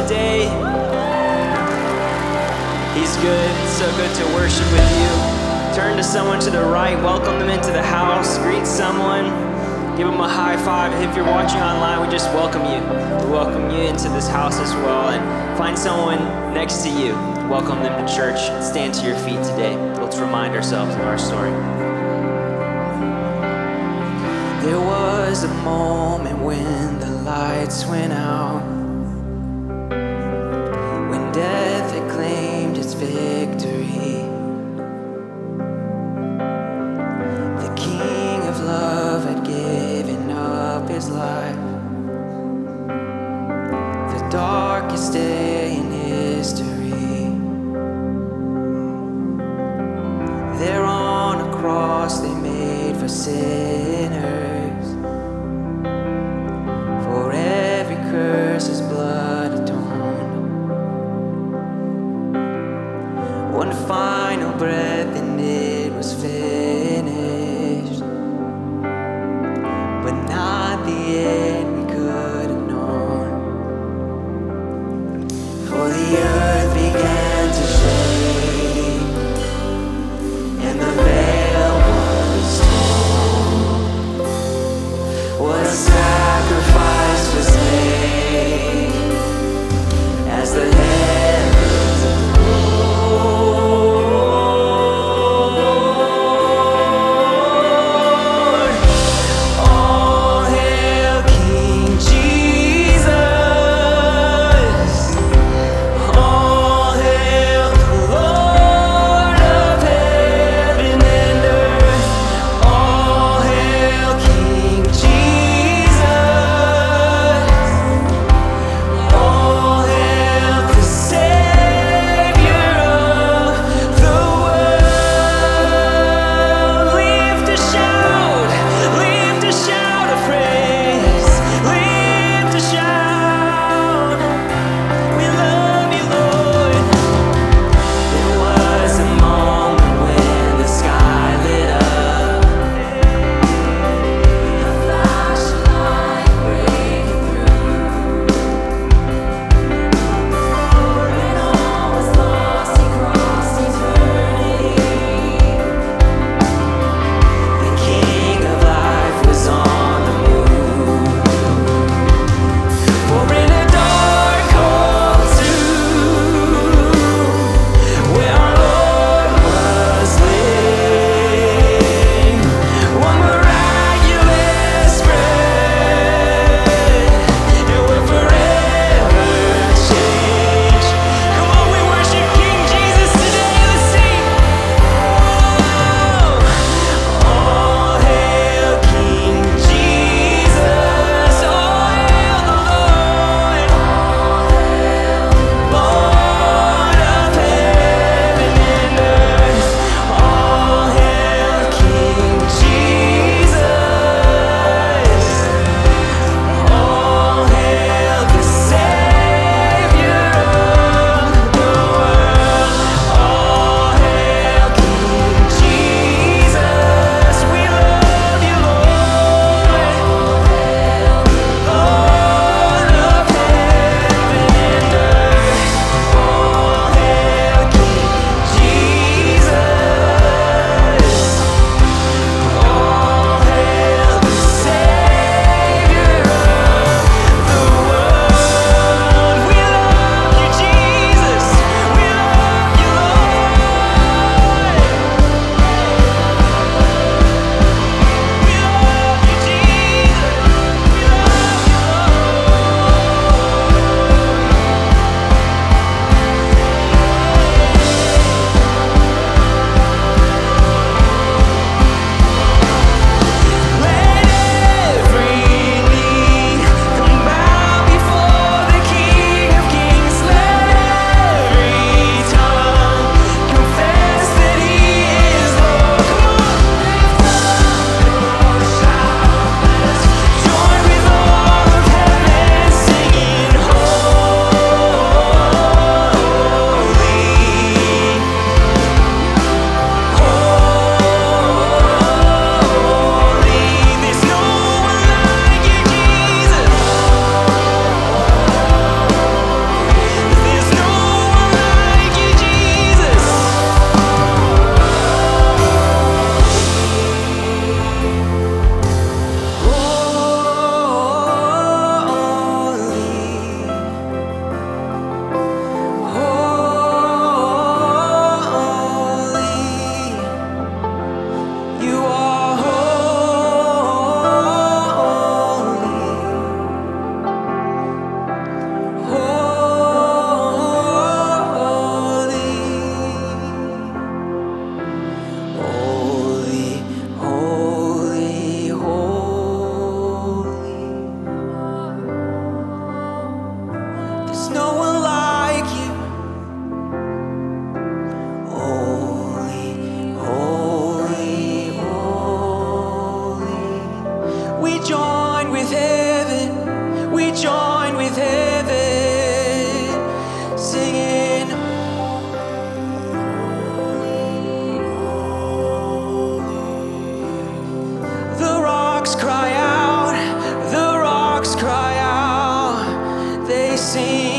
today? He's good. It's so good to worship with you. Turn to someone to the right. Welcome them into the house. Greet someone. Give them a high five. If you're watching online, we just welcome you. We welcome you into this house as well. And find someone next to you. Welcome them to church. Stand to your feet today. Let's remind ourselves of our story. There was a moment when the lights went out, when death had claimed its victory. The King of Love had given up his life, the darkest day in history. There on a cross they made for sinners. For every curse his blood atoned. One final breath and it was finished. But not the end we could have known. For the earth There's no one like you. Holy, holy, holy. We join with heaven, we join with heaven, singing. The rocks cry out, the rocks cry out, they sing.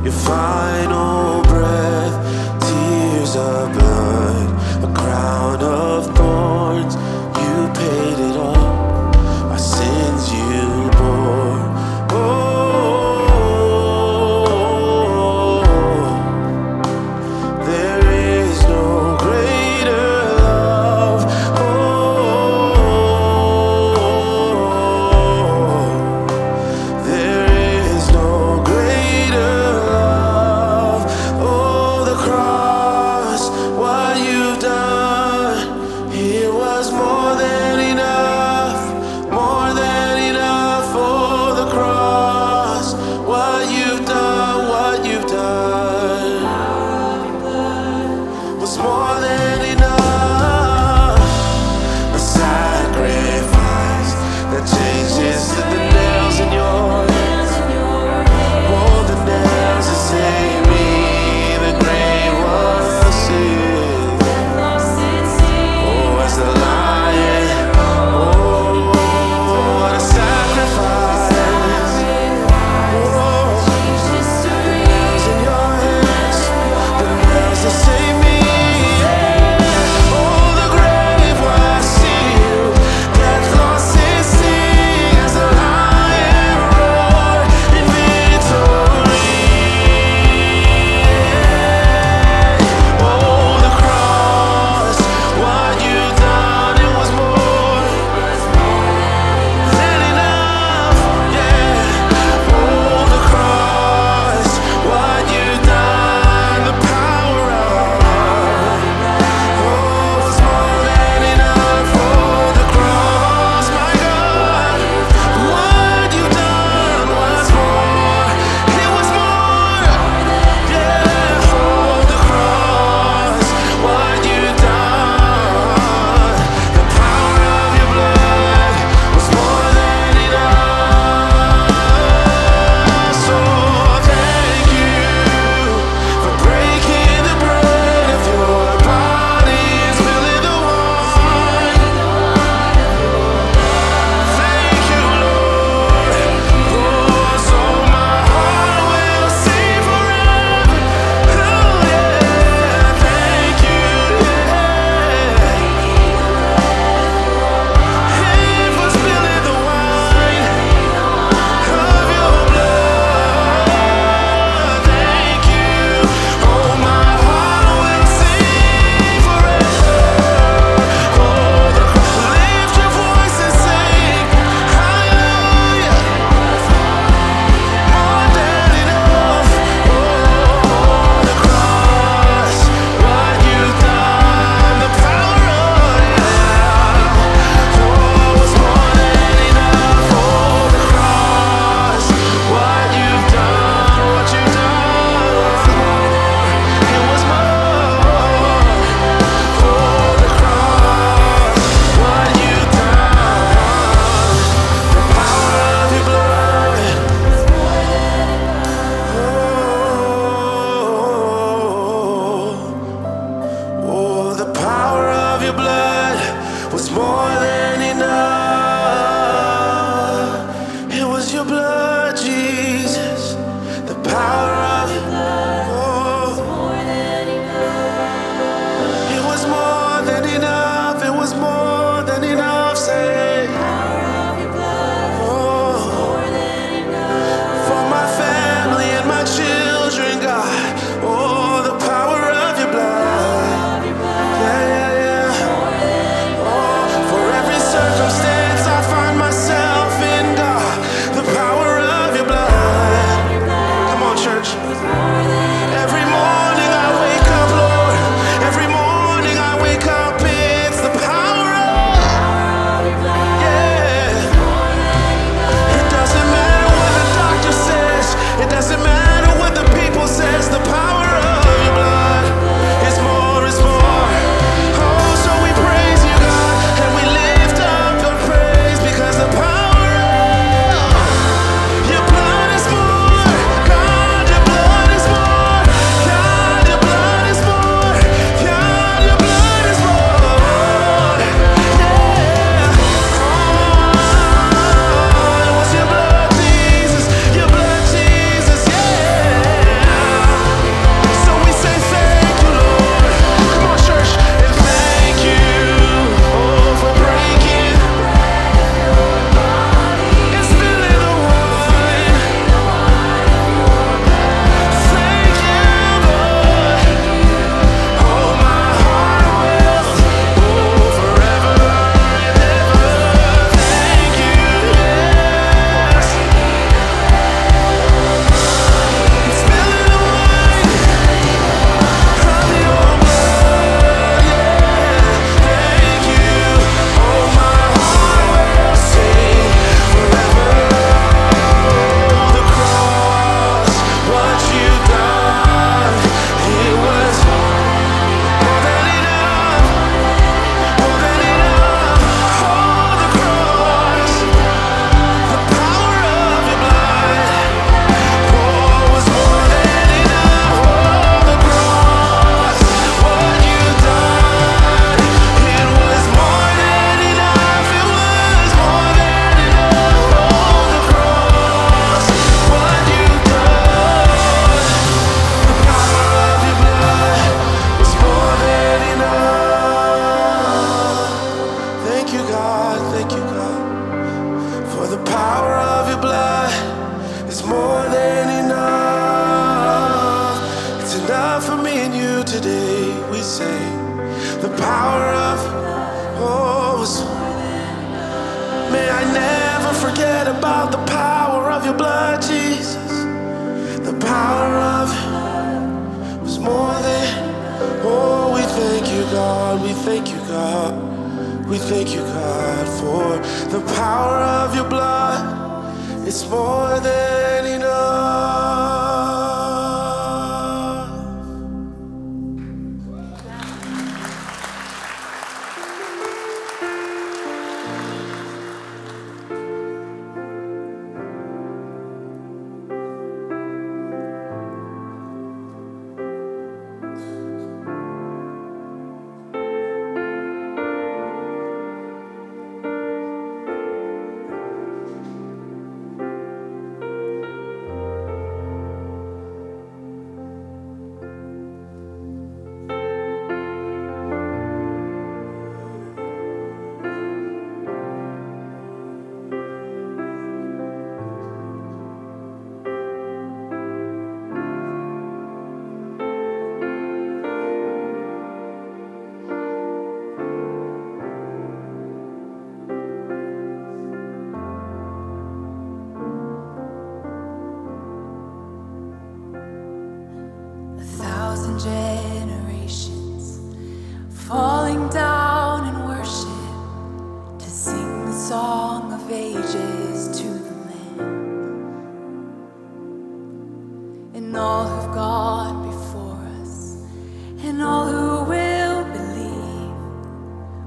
Your final breath, tears of blood, a crown of thorns. You paid it all, our sins you bore. Oh, there is no greater love. Oh, there is no greater love. Oh, the cross, what you've done. today we say the power of, oh, may I never forget about the power of your blood, Jesus. The power of was more than, oh, we thank you, God, we thank you, God. We thank you, God, for the power of your blood. It's more than enough. 1,000 generations falling down in worship to sing the song of ages to the Lamb. And all who've gone before us and all who will believe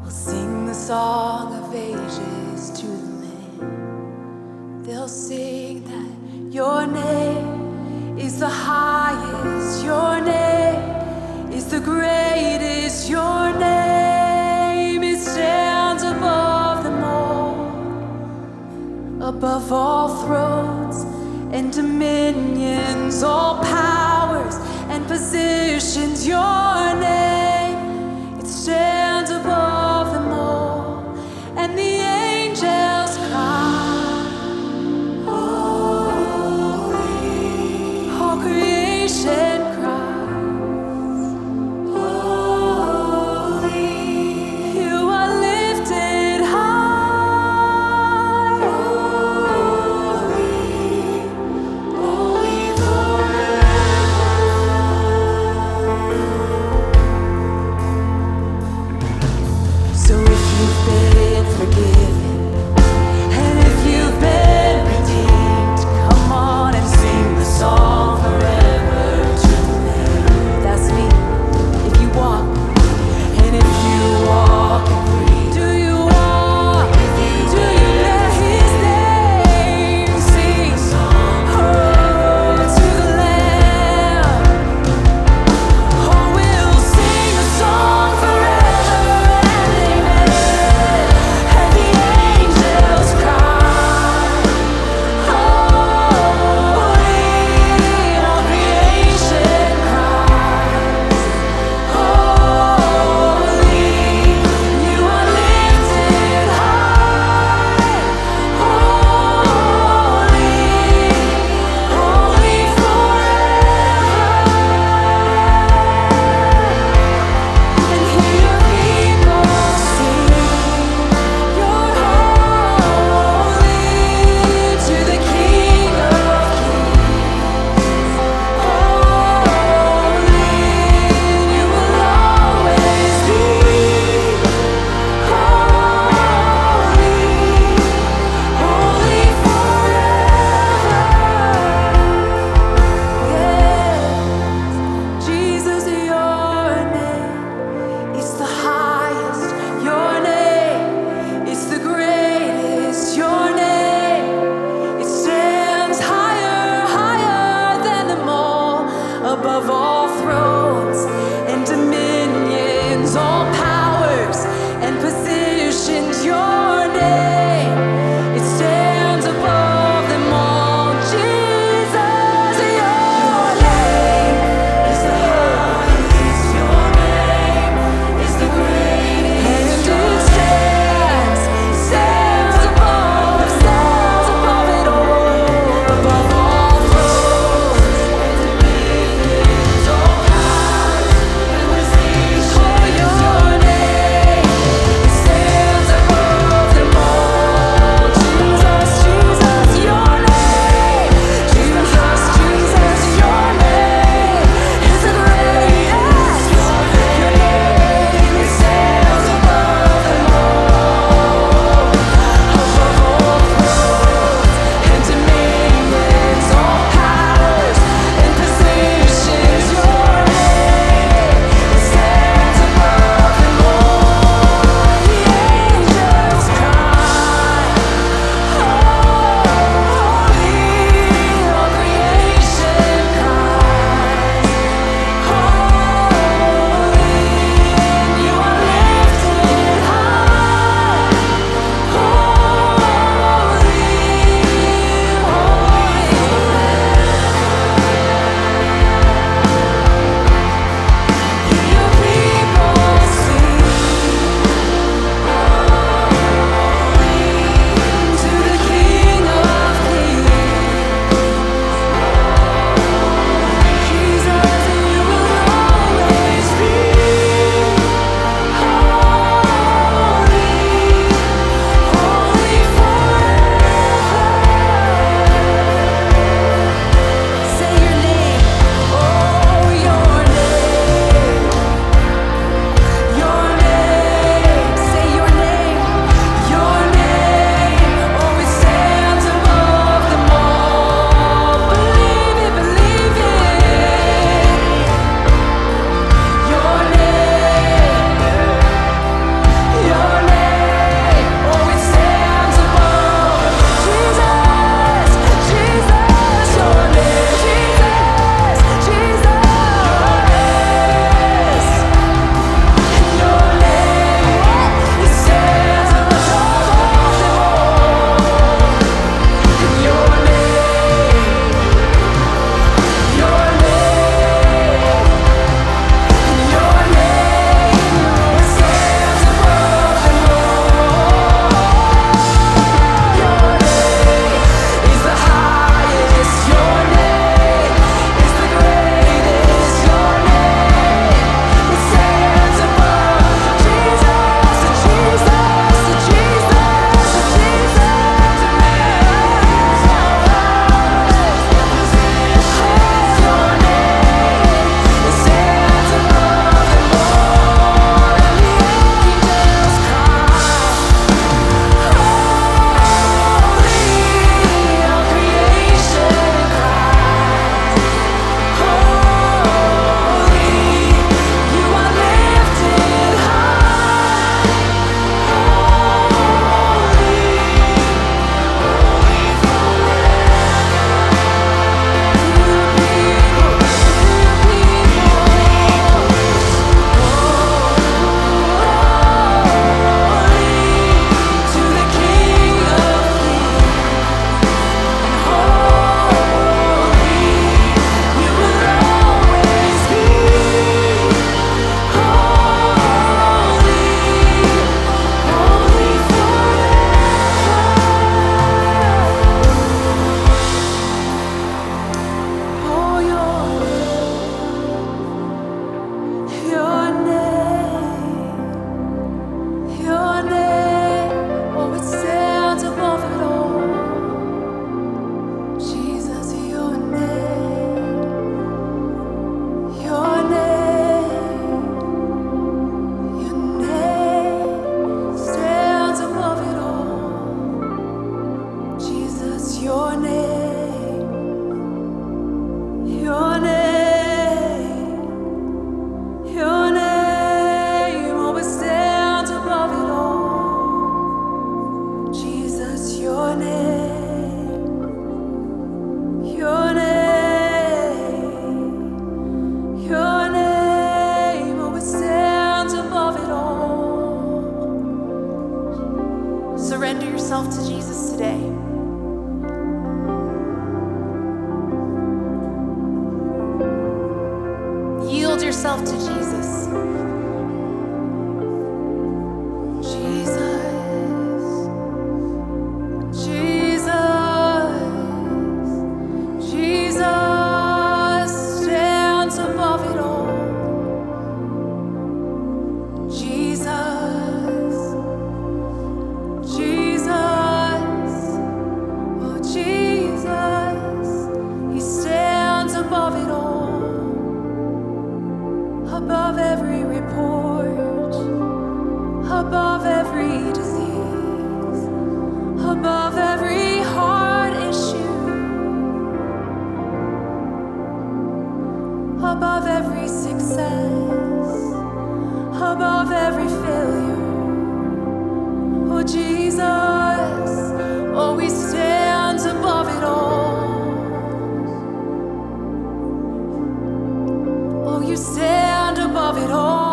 will sing the song of ages to the Lamb. They'll sing that your name is the highest, your name is the greatest, your name, it stands above them all, above all thrones and dominions, all powers and positions, your name, it stands above them all, and the angels cry. Creation cries, holy, you are lifted high, holy, holy forever. Above every report, above every disease, above every heart issue, above every success, above every failure. Oh Jesus, oh we stand above it all. Oh you stand above it all.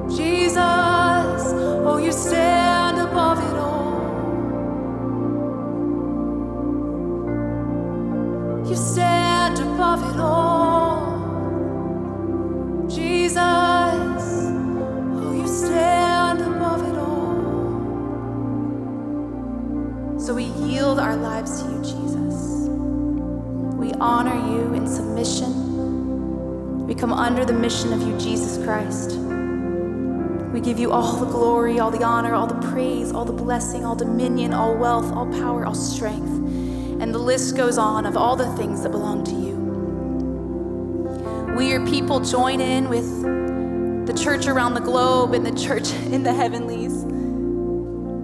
Jesus, oh you stand above it all. You stand above it all. Jesus, oh you stand above it all. So we yield our lives to you, Jesus. We honor you in submission. We come under the mission of you, Jesus Christ. We give you all the glory, all the honor, all the praise, all the blessing, all dominion, all wealth, all power, all strength. And the list goes on of all the things that belong to you. We, your people, join in with the church around the globe and the church in the heavenlies,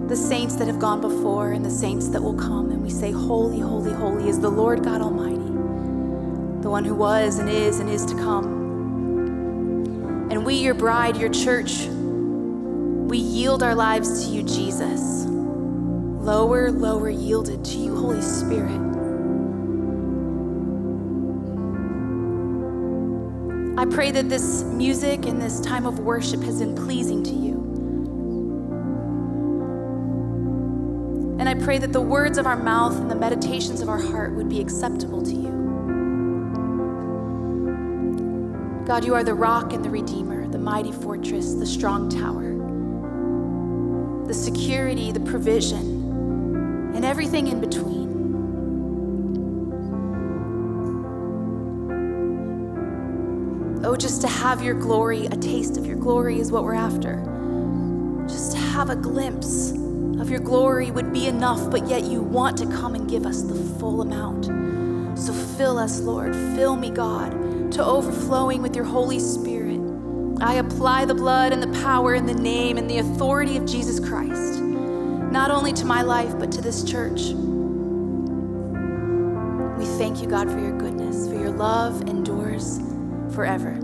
the saints that have gone before and the saints that will come. And we say, holy, holy, holy is the Lord God Almighty, the one who was and is to come. And we, your bride, your church, we yield our lives to you, Jesus. Lower, lower, yielded to you, Holy Spirit. I pray that this music and this time of worship has been pleasing to you. And I pray that the words of our mouth and the meditations of our heart would be acceptable to you. God, you are the rock and the redeemer, the mighty fortress, the strong tower, the security, the provision, and everything in between. Oh, just to have your glory, a taste of your glory is what we're after. Just to have a glimpse of your glory would be enough, but yet you want to come and give us the full amount. So fill us, Lord. Fill me, God, to overflowing with your Holy Spirit. I apply the blood and the power and the name and the authority of Jesus Christ, not only to my life, but to this church. We thank you, God, for your goodness, for your love endures forever.